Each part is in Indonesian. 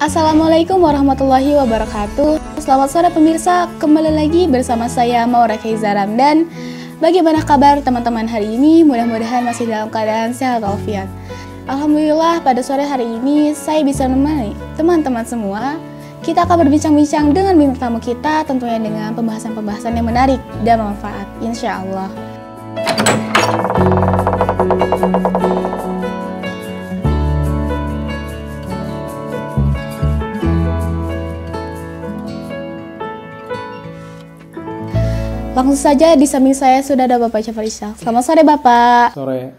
Assalamualaikum warahmatullahi wabarakatuh. Selamat sore pemirsa, kembali lagi bersama saya Maura Keiza Ramdan. Bagaimana kabar teman-teman hari ini? Mudah-mudahan masih dalam keadaan sehat walafiat. Alhamdulillah pada sore hari ini saya bisa menemani teman-teman semua. Kita akan berbincang-bincang dengan bintang tamu kita, tentunya dengan pembahasan-pembahasan yang menarik dan bermanfaat, insya Allah. Langsung saja di samping saya sudah ada Bapak Jafar Ishak. Selamat sore Bapak. Sore.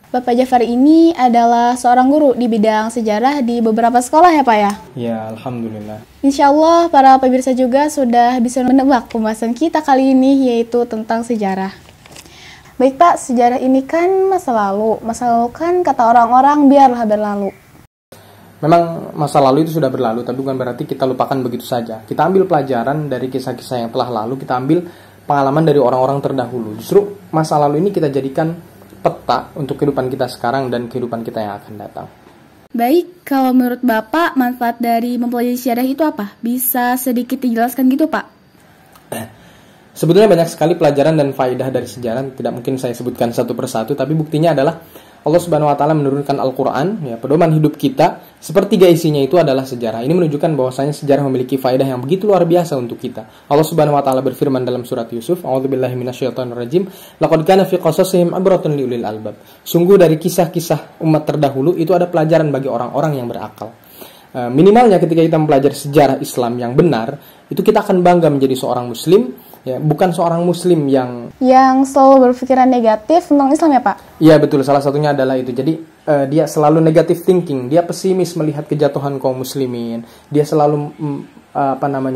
Bapak Jafar ini adalah seorang guru di bidang sejarah di beberapa sekolah ya Pak ya? Ya, alhamdulillah. Insya Allah para pemirsa juga sudah bisa menebak pembahasan kita kali ini, yaitu tentang sejarah. Baik Pak, sejarah ini kan masa lalu. Masa lalu kan kata orang-orang biarlah berlalu. Memang masa lalu itu sudah berlalu, tapi bukan berarti kita lupakan begitu saja. Kita ambil pelajaran dari kisah-kisah yang telah lalu, kita ambil pengalaman dari orang-orang terdahulu. Justru masa lalu ini kita jadikan peta untuk kehidupan kita sekarang dan kehidupan kita yang akan datang. Baik, kalau menurut Bapak manfaat dari mempelajari sejarah itu apa? Bisa sedikit dijelaskan gitu Pak? Sebetulnya banyak sekali pelajaran dan faedah dari sejarah, tidak mungkin saya sebutkan satu persatu, tapi buktinya adalah Allah Subhanahu wa taala menurunkan Al-Qur'an, ya, pedoman hidup kita, sepertiga isinya itu adalah sejarah. Ini menunjukkan bahwasanya sejarah memiliki faedah yang begitu luar biasa untuk kita. Allah Subhanahu wa taala berfirman dalam surat Yusuf, A'udzubillahi minasyaitonirrajim, laqad kana fi qasasihim ibratun liulil albab. Sungguh dari kisah-kisah umat terdahulu itu ada pelajaran bagi orang-orang yang berakal. Minimalnya ketika kita mempelajari sejarah Islam yang benar, itu kita akan bangga menjadi seorang muslim, ya, bukan seorang muslim yang selalu berpikiran negatif tentang Islam ya Pak? Iya betul, salah satunya adalah itu. Jadi dia selalu negative thinking, dia pesimis melihat kejatuhan kaum muslimin, dia selalu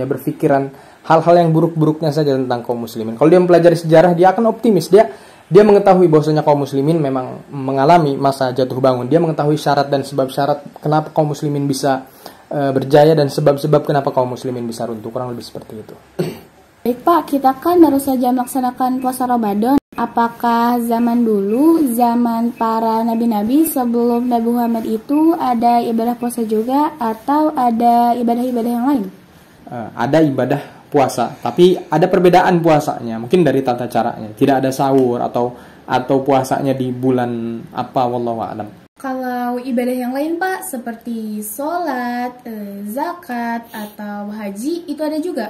berpikiran hal-hal yang buruk-buruknya saja tentang kaum muslimin. Kalau dia mempelajari sejarah, dia akan optimis, dia mengetahui bahwasanya kaum muslimin memang mengalami masa jatuh bangun, dia mengetahui syarat dan sebab syarat kenapa kaum muslimin bisa berjaya dan sebab-sebab kenapa kaum muslimin bisa runtuh, kurang lebih seperti itu. Baik Pak, kita kan baru saja melaksanakan puasa Ramadan. Apakah zaman dulu, zaman para nabi-nabi sebelum Nabi Muhammad itu ada ibadah puasa juga atau ada ibadah-ibadah yang lain? Ada ibadah puasa, tapi ada perbedaan puasanya. Mungkin dari tata caranya, tidak ada sahur atau puasanya di bulan apa, wallahu a'lam. Kalau ibadah yang lain Pak, seperti sholat, zakat, atau haji, itu ada juga?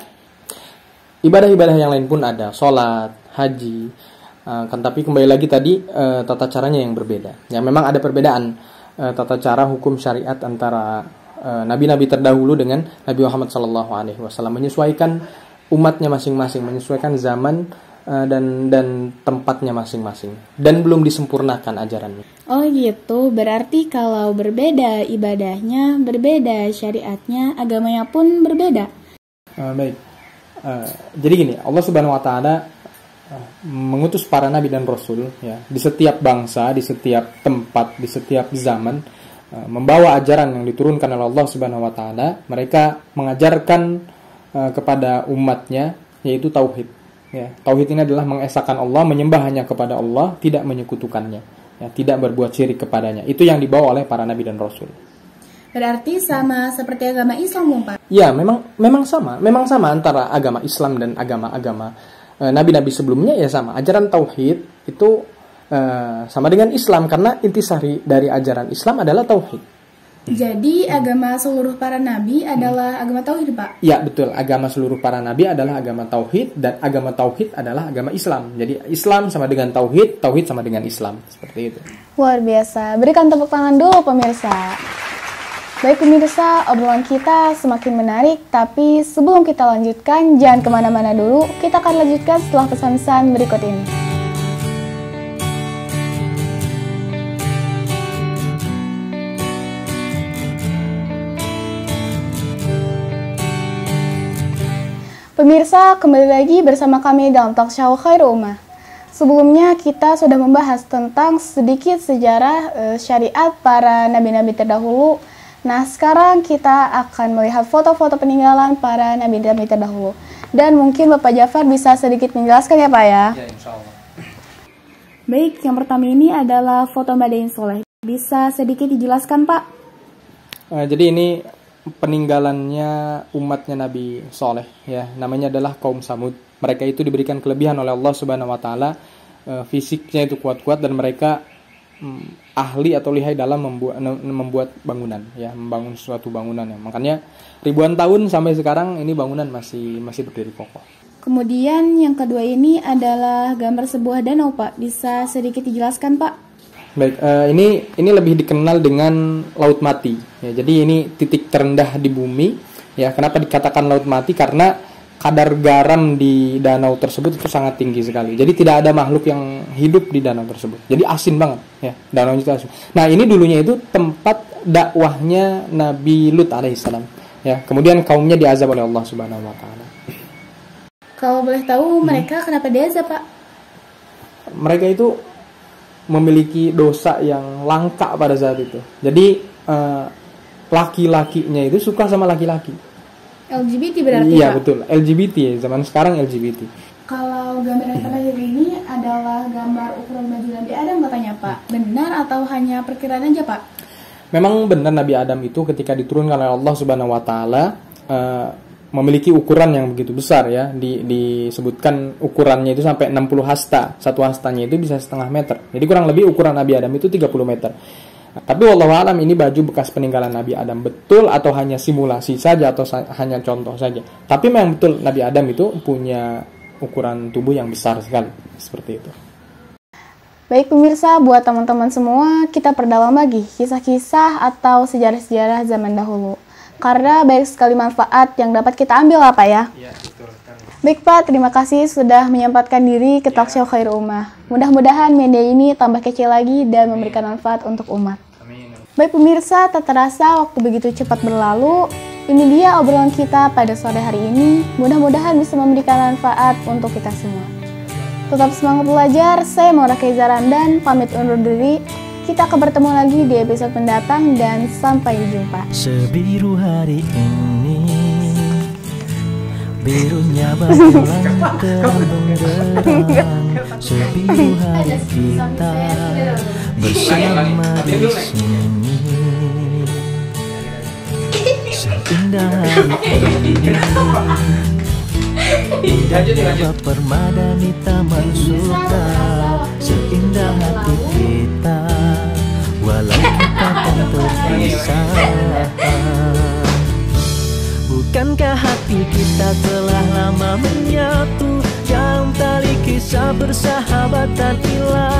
Ibadah-ibadah yang lain pun ada, sholat, haji, kan tapi kembali lagi tadi tata caranya yang berbeda. Ya memang ada perbedaan tata cara hukum syariat antara nabi-nabi terdahulu dengan Nabi Muhammad SAW, menyesuaikan umatnya masing-masing, menyesuaikan zaman dan tempatnya masing-masing, dan belum disempurnakan ajarannya. Oh gitu, berarti kalau berbeda ibadahnya, berbeda syariatnya, agamanya pun berbeda. Baik. Jadi gini, Allah Subhanahu wa taala mengutus para nabi dan rasul, ya, di setiap bangsa, di setiap tempat, di setiap zaman, membawa ajaran yang diturunkan oleh Allah Subhanahu wa taala. Mereka mengajarkan kepada umatnya, yaitu tauhid. Ya, tauhid ini adalah mengesahkan Allah, menyembah hanya kepada Allah, tidak menyekutukannya, ya, tidak berbuat syirik kepadanya. Itu yang dibawa oleh para nabi dan rasul. Berarti sama seperti agama Islam, Pak? Ya, memang sama antara agama Islam dan agama-agama nabi-nabi sebelumnya, ya sama. Ajaran tauhid itu sama dengan Islam karena intisari dari ajaran Islam adalah tauhid. Jadi agama seluruh para nabi adalah agama tauhid, Pak? Ya, betul. Agama seluruh para nabi adalah agama tauhid, dan agama tauhid adalah agama Islam. Jadi Islam sama dengan tauhid, tauhid sama dengan Islam. Seperti itu. Luar biasa. Berikan tepuk tangan dulu pemirsa. Baik pemirsa, obrolan kita semakin menarik, tapi sebelum kita lanjutkan, jangan kemana-mana dulu, kita akan lanjutkan setelah pesan-pesan berikut ini. Pemirsa, kembali lagi bersama kami dalam Talk Show Khairul Ummah. Sebelumnya kita sudah membahas tentang sedikit sejarah syariat para nabi-nabi terdahulu. Nah, sekarang kita akan melihat foto-foto peninggalan para nabi-nabi terdahulu. Dan mungkin Bapak Jafar bisa sedikit menjelaskan ya Pak ya? Ya, insya Allah. Baik, yang pertama ini adalah foto Mbak Dein Soleh. Bisa sedikit dijelaskan Pak? Jadi ini peninggalannya umatnya Nabi Soleh, ya, namanya adalah kaum Samud. Mereka itu diberikan kelebihan oleh Allah Subhanahu Wa Taala, fisiknya itu kuat-kuat dan mereka ahli atau lihai dalam membuat bangunan, ya, membangun suatu bangunan, ya. Makanya ribuan tahun sampai sekarang ini bangunan masih berdiri kokoh. Kemudian yang kedua ini adalah gambar sebuah danau, Pak. Bisa sedikit dijelaskan, Pak? Baik, ini lebih dikenal dengan Laut Mati. Ya, jadi ini titik terendah di bumi. Ya, kenapa dikatakan Laut Mati? Karena kadar garam di danau tersebut itu sangat tinggi sekali. Jadi tidak ada makhluk yang hidup di danau tersebut. Jadi asin banget, ya, danaunya itu asin. Nah, ini dulunya itu tempat dakwahnya Nabi Lut alaihissalam. Ya, kemudian kaumnya diazab oleh Allah Subhanahu Wa Taala. Kalau boleh tahu mereka kenapa diazab, Pak? Mereka itu memiliki dosa yang langka pada saat itu. Jadi laki-lakinya itu suka sama laki-laki. LGBT berarti, iya, Pak? Betul, LGBT ya, zaman sekarang LGBT. Kalau gambar yang terakhir ini adalah gambar ukuran baju Nabi Adam katanya, Pak. Benar atau hanya perkiraan aja, Pak? Memang benar Nabi Adam itu ketika diturunkan oleh Allah Subhanahu Wa Taala memiliki ukuran yang begitu besar, ya. Disebutkan ukurannya itu sampai 60 hasta. Satu hastanya itu bisa setengah meter. Jadi kurang lebih ukuran Nabi Adam itu 30 meter. Tapi wallahu alam ini baju bekas peninggalan Nabi Adam betul atau hanya simulasi saja atau hanya contoh saja. Tapi memang betul Nabi Adam itu punya ukuran tubuh yang besar sekali. Seperti itu. Baik pemirsa, buat teman-teman semua, kita perdalam lagi kisah-kisah atau sejarah-sejarah zaman dahulu. Karena banyak sekali manfaat yang dapat kita ambil, Pak, ya? Iya, betul. Baik, Pak, terima kasih sudah menyempatkan diri ke Talkshow Khairul Ummah. Mudah-mudahan media ini tambah kecil lagi dan memberikan manfaat untuk umat. Amin. Baik pemirsa, tak terasa waktu begitu cepat berlalu. Ini dia obrolan kita pada sore hari ini. Mudah-mudahan bisa memberikan manfaat untuk kita semua. Tetap semangat belajar, saya Maura Keiza Ramdan, pamit undur diri. Kita akan bertemu lagi di episode mendatang dan sampai jumpa. Sebiru hari ini, birunya bagaikan terang benderang. Sebiru hari kita bersama di sini. Seindah hari ini, indahnya permadani taman surga. Seindah hati kita, walau kita kan terpisah. Bukankah hati kita telah lama menyatu dalam tali kisah persahabatan ilah?